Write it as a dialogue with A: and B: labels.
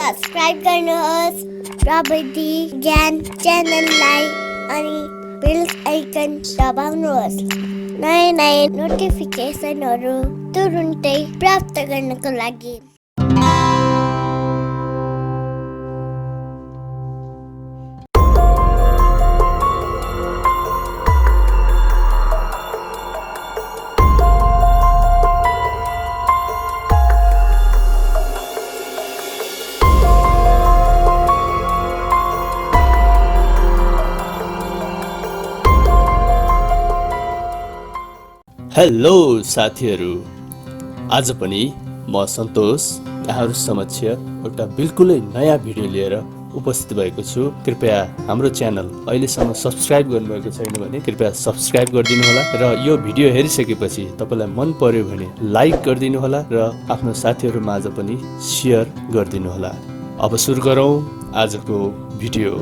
A: Subscribe गर्नुहोस् प्रविधि ज्ञान च्यानललाई अनि बेल आइकन दबाउनुहोस् नयाँ नयाँ नोटिफिकेसनहरू तुरुन्तै प्राप्त गर्नको लागि।
B: हेलो साथीहरू, आज पनि म सन्तोष यहाँहरू समक्ष एउटा बिल्कुलै नयाँ भिडियो लिएर उपस्थित भएको छु। कृपया हाम्रो च्यानल अहिलेसम्म सब्स्क्राइब गर्नुभएको छैन भने कृपया सब्स्क्राइब गरिदिनु होला र यो भिडियो हेरिसकेपछि तपाईलाई मन पर्यो भने लाइक गरिदिनु होला र आफ्नो साथीहरू माझ पनि सेयर गरिदिनु होला। अब सुरु गरौँ आजको भिडियो।